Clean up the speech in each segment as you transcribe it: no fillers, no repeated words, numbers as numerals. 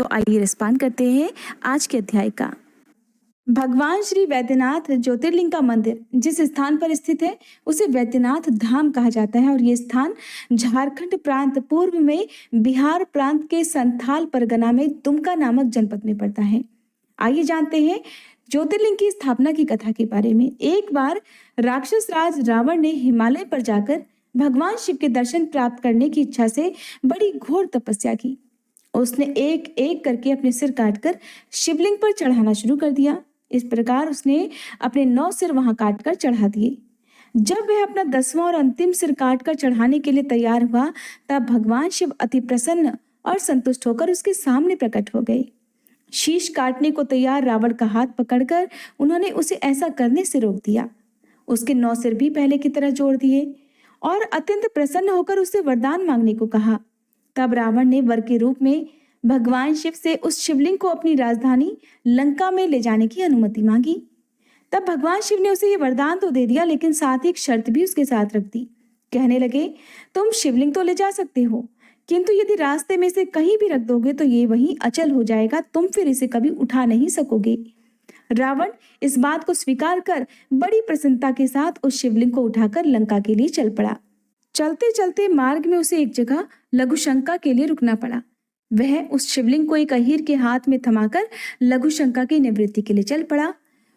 तो आइए रिस्पान करते हैं आज के अध्याय का। भगवान श्री वैद्यनाथ ज्योतिर्लिंग का मंदिर जिस स्थान पर स्थित है उसे वैद्यनाथ धाम कहा जाता है और ये स्थान झारखंड प्रांत पूर्व में बिहार प्रांत के संथाल परगना में दुमका नामक जनपद में पड़ता है। आइए जानते हैं ज्योतिर्लिंग की स्थापना की कथा के बारे में। एक बार राक्षस राज रावण ने हिमालय पर जाकर भगवान शिव के दर्शन प्राप्त करने की इच्छा से बड़ी घोर तपस्या की। उसने एक एक करके अपने सिर काटकर शिवलिंग पर चढ़ाना शुरू कर दिया। इस प्रकार उसने अपने 9 सिर वहां काटकर चढ़ा दिए। जब वह अपना 10वां और अंतिम सिर काटकर चढ़ाने के लिए तैयार हुआ तब भगवान शिव अति प्रसन्न और संतुष्ट होकर उसके सामने प्रकट हो गए। शीश काटने को तैयार रावण का हाथ पकड़कर उन्होंने उसे ऐसा करने से रोक दिया। उसके 9 सिर भी पहले की तरह जोड़ दिए और अत्यंत प्रसन्न होकर उससे वरदान मांगने को कहा। तब रावण ने वर के रूप में भगवान शिव से उस शिवलिंग को अपनी राजधानी लंका में ले जाने की अनुमति मांगी। तब भगवान शिव ने उसे ये वरदान तो दे दिया लेकिन साथ ही एक शर्त भी उसके साथ रख दी। कहने लगे, तुम शिवलिंग तो ले जा सकते हो किंतु यदि रास्ते में से कहीं भी रख दोगे तो ये वहीं अचल हो जाएगा, तुम फिर इसे कभी उठा नहीं सकोगे। रावण इस बात को स्वीकार कर बड़ी प्रसन्नता के साथ उस शिवलिंग को उठाकर लंका के लिए चल पड़ा। चलते चलते मार्ग में उसे एक जगह लघुशंका के लिए रुकना पड़ा। वह उस शिवलिंग को एक अहीर के हाथ में थमाकर लघुशंका की निवृत्ति के लिए चल पड़ा।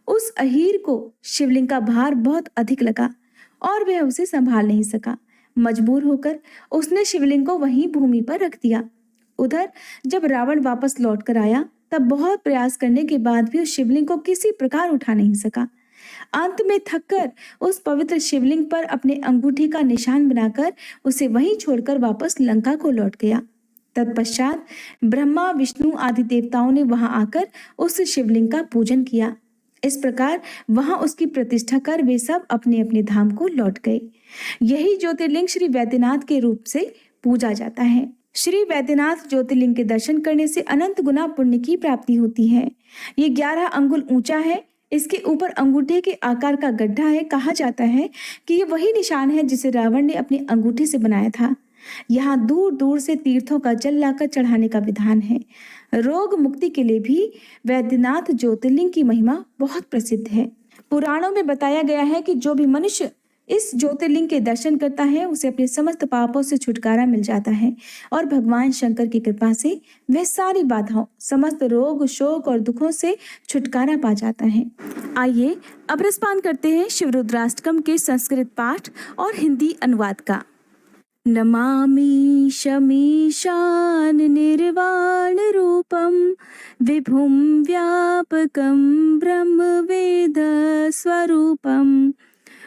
उस अहीर को शिवलिंग का भार बहुत अधिक लगा और वह उसे संभाल नहीं सका। मजबूर होकर उसने शिवलिंग को वहीं भूमि पर रख दिया। उधर जब रावण वापस लौट कर आया तब बहुत प्रयास करने के बाद भी उस शिवलिंग को किसी प्रकार उठा नहीं सका। अंत में थककर उस पवित्र शिवलिंग पर अपने अंगूठी का निशान बनाकर उसे वहीं छोड़कर वापस लंका को लौट गया। तत्पश्चात ब्रह्मा विष्णु आदि देवताओं ने वहां आकर उस शिवलिंग का पूजन किया। इस प्रकार वहां उसकी प्रतिष्ठा कर वे सब अपने अपने धाम को लौट गए। यही ज्योतिर्लिंग श्री वैद्यनाथ के रूप से पूजा जाता है। श्री वैद्यनाथ ज्योतिर्लिंग के दर्शन करने से अनंत गुना पुण्य की प्राप्ति होती है। ये 11 अंगुल ऊंचा है। इसके ऊपर अंगूठे के आकार का गड्ढा है। कहा जाता है कि ये वही निशान है जिसे रावण ने अपनी अंगूठी से बनाया था। यहाँ दूर दूर से तीर्थों का जल लाकर चढ़ाने का विधान है। रोग मुक्ति के लिए भी वैद्यनाथ ज्योतिर्लिंग की महिमा बहुत प्रसिद्ध है। पुराणों में बताया गया है कि जो भी मनुष्य इस ज्योतिर्लिंग के दर्शन करता है उसे अपने समस्त पापों से छुटकारा मिल जाता है और भगवान शंकर की कृपा से वह सारी बाधाओं, समस्त रोग, शोक और दुखों से छुटकारा पा जाता है। आइए अब रसपान करते हैं शिवरुद्राष्टकम के संस्कृत पाठ और हिंदी अनुवाद का। नमामि शमीशान निर्वाण रूपम विभुम व्यापकम ब्रह्म वेद स्वरूपम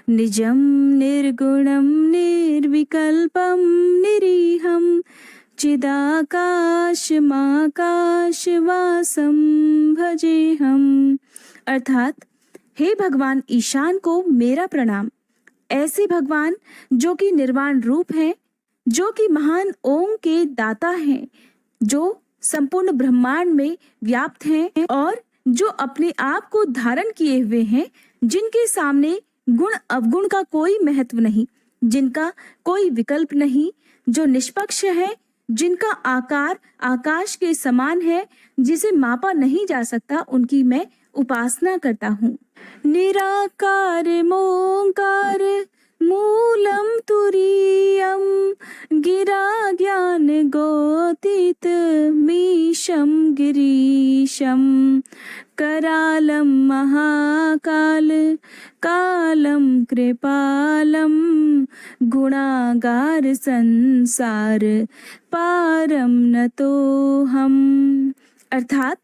निजं निर्गुणं निर्विकल्पं निरीहं चिदाकाशमाकाशवासं भजेहम्। अर्थात, हे भगवान ईशान को मेरा प्रणाम। ऐसे भगवान जो कि निर्वाण रूप है, जो कि महान ओम के दाता हैं, जो संपूर्ण ब्रह्मांड में व्याप्त हैं और जो अपने आप को धारण किए हुए हैं, जिनके सामने गुण अवगुण का कोई महत्व नहीं, जिनका कोई विकल्प नहीं, जो निष्पक्ष है, जिनका आकार आकाश के समान है, जिसे मापा नहीं जा सकता, उनकी मैं उपासना करता हूँ। निराकार मोंकार मूलम तुरीयम गिरा ज्ञान गोतीत मीशम गिरीशम करालम महाकाल कालम कृपालम गुणागार संसार पारम नतोहम। अर्थात,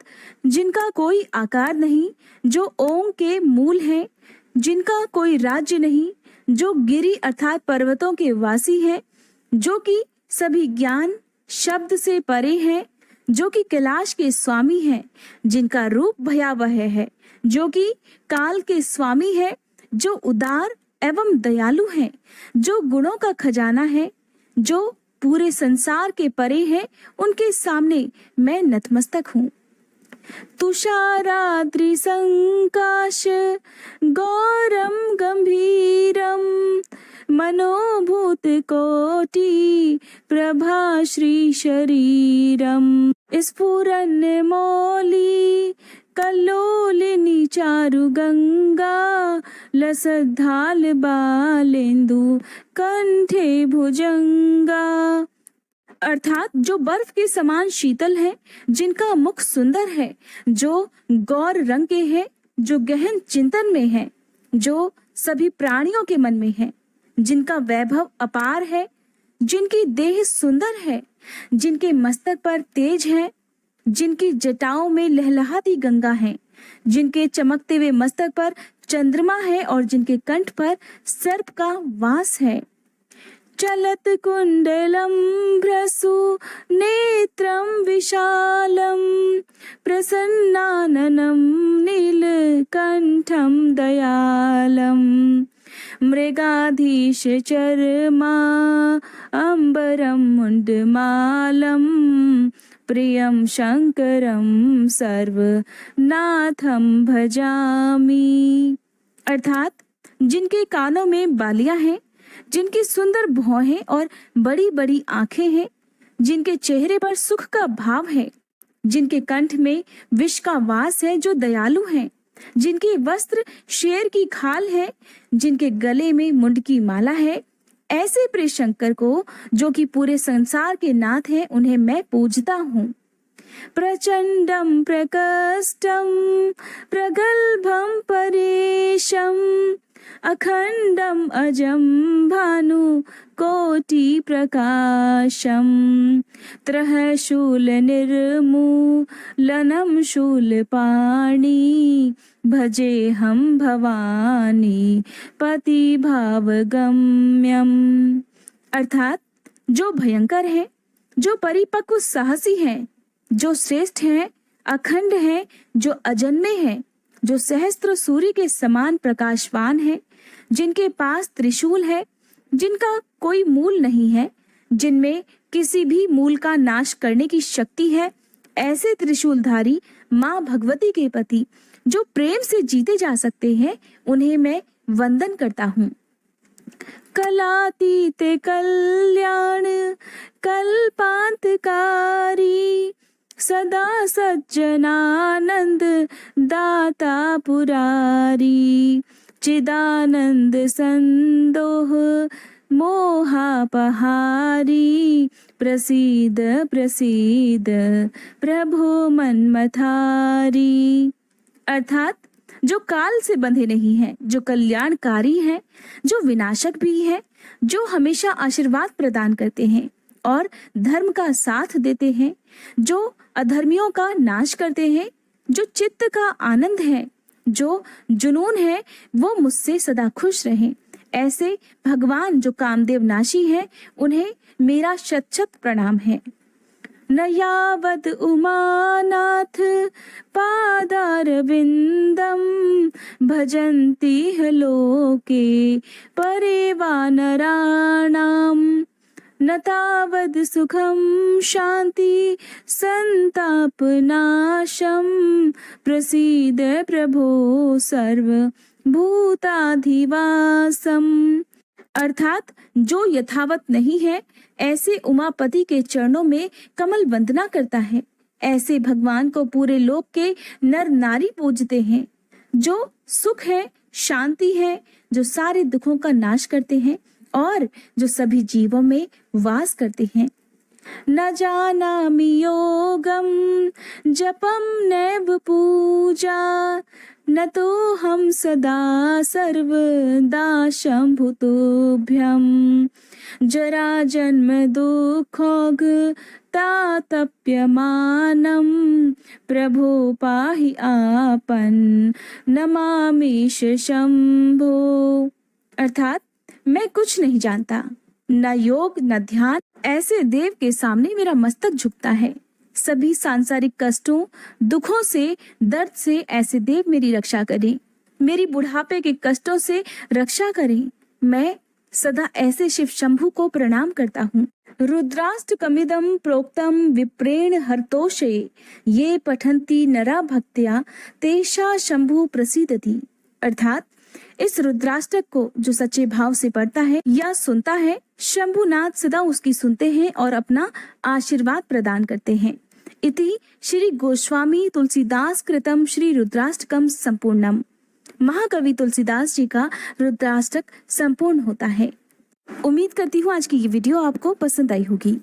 जिनका कोई आकार नहीं, जो ओम के मूल हैं, जिनका कोई राज्य नहीं, जो गिरि अर्थात पर्वतों के वासी हैं, जो कि सभी ज्ञान शब्द से परे हैं, जो कि कैलाश के स्वामी हैं, जिनका रूप भयावह है, जो कि काल के स्वामी है, जो उदार एवं दयालु हैं, जो गुणों का खजाना है, जो पूरे संसार के परे हैं, उनके सामने मैं नतमस्तक हूँ। तुषाराद्रिसंकाश गौरम गंभीरम मनोभूत कोटि प्रभा श्री शरीरम। स्फुरन् मौली कल्लोलिनी चारु गंगा लसद्धाल बालेंदु कंठे भुजंगा। अर्थात जो बर्फ के समान शीतल है, जिनका मुख सुंदर है, जो गौर रंग के है, जो गहन चिंतन में है, जो सभी प्राणियों के मन में है, जिनका वैभव अपार है, जिनकी देह सुंदर है, जिनके मस्तक पर तेज है, जिनकी जटाओं में लहलहाती गंगा है, जिनके चमकते हुए मस्तक पर चंद्रमा है और जिनके कंठ पर सर्प का वास है। चलत कुंडलम भ्रसु नेत्रम विशालम प्रसन्नाननम नीलकंठम दयालम मृगाधीश चरमा अंबरम मुंडमालम प्रियम शंकरम सर्वनाथम भजामि। अर्थात जिनके कानों में बालियां हैं, जिनकी सुंदर भौहें और बड़ी बड़ी आंखें हैं, जिनके चेहरे पर सुख का भाव है, जिनके कंठ में विष का वास है, जो दयालु हैं, जिनके वस्त्र शेर की खाल है, जिनके गले में मुंड की माला है, ऐसे प्रिय शंकर को, जो कि पूरे संसार के नाथ हैं, उन्हें मैं पूजता हूँ। प्रचंडम प्रकष्टम प्रगल्भम परेशम अखंडम अजम भानु कोटि प्रकाशम त्रहशूल निर्मूलनम शूलपाणि भजे हम भवानी पति भावगम्यम। अर्थात जो भयंकर है, जो परिपक्व साहसी है, जो श्रेष्ठ है, अखंड है, जो अजन्मे है, जो सहस्त्र सूर्य के समान प्रकाशवान है, जिनके पास त्रिशूल है, जिनका कोई मूल नहीं है, जिनमें किसी भी मूल का नाश करने की शक्ति है, ऐसे त्रिशूलधारी माँ भगवती के पति, जो प्रेम से जीते जा सकते हैं, उन्हें मैं वंदन करता हूँ। कलातीत कल्याण कल्पांतकारी सदा सज्जनानंद दाता पुरारी चिदानंद संदोह मोहापहारी प्रसीद प्रसीद प्रभु मनमथारी। अर्थात जो काल से बंधे नहीं है, जो कल्याणकारी है, जो विनाशक भी है, जो हमेशा आशीर्वाद प्रदान करते हैं और धर्म का साथ देते हैं, जो अधर्मियों का नाश करते हैं, जो चित्त का आनंद है, जो जुनून है, वो मुझसे सदा खुश रहें। ऐसे भगवान जो कामदेव नाशी है, उन्हें मेरा शत शत प्रणाम है। न यावद उमानाथ पादारविंदम भजन्ति लोके परे वानराणाम न तावद सुखम शांति संताप नाशम प्रसीद प्रभो सर्व भूताधिवासम। अर्थात जो यथावत नहीं है, ऐसे उमापति के चरणों में कमल वंदना करता है, ऐसे भगवान को पूरे लोक के नर नारी पूजते हैं। जो सुख है, शांति है, जो सारे दुखों का नाश करते हैं और जो सभी जीवों में वास करते हैं। न जानामि योगम जपम नैव पूजा न तो हम सदा सर्वदा शंभुतुभ्यम जरा जन्म दुखोग तातप्यमानम प्रभु पाहि आपन नमामीश शंभो। अर्थात मैं कुछ नहीं जानता, न योग न ध्यान, ऐसे देव के सामने मेरा मस्तक झुकता है। सभी सांसारिक कष्टों, दुखों से, दर्द से ऐसे देव मेरी रक्षा करें, मेरी बुढ़ापे के कष्टों से रक्षा करें। मैं सदा ऐसे शिव शंभु को प्रणाम करता हूँ। रुद्राष्टकमिदं प्रोक्तम विप्रेण हर्तोषे ये पठन्ति नरा भक्त्या तेषा शंभु प्रसीदति। अर्थात इस रुद्राष्टक को जो सच्चे भाव से पढ़ता है या सुनता है, शंभुनाथ सदा उसकी सुनते हैं और अपना आशीर्वाद प्रदान करते हैं। इति श्री गोस्वामी तुलसीदास कृतम श्री रुद्राष्टकम संपूर्णम। महाकवि तुलसीदास जी का रुद्राष्टक संपूर्ण होता है। उम्मीद करती हूँ आज की ये वीडियो आपको पसंद आई होगी।